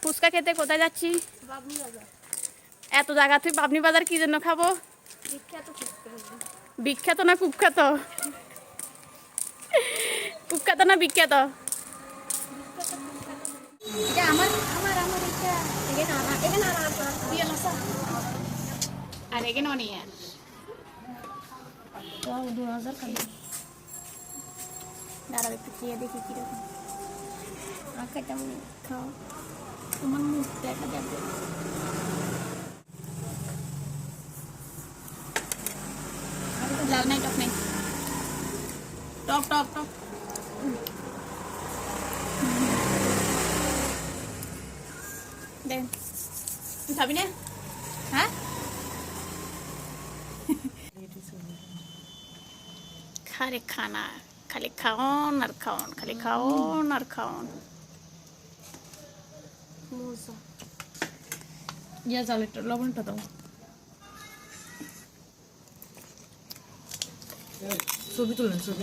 ফুচকা খেতে কোথায় যাচ্ছি? এত জায়গা তুই বাবনি বাজার কি জন্য খাবো? বিখ্যাত না কুখ্যাত? কুখ্যাত না বিখ্যাত? আর এখানে অনেক দাঁড়াও একটু খেয়ে দেখি কিরকম খাইতাম। খাও, তোমার মুখ দেখা যাবে। লাল নাই, টক নেই, টক টক টক। দেখ তুই খাবি না? হ্যাঁ, খারে খানা খালি খাওন আর খাওন, খালি খাওন আর খাওন। ইয়া জালেরটা লবণটা দাও। ছবি তুলেন ছবি।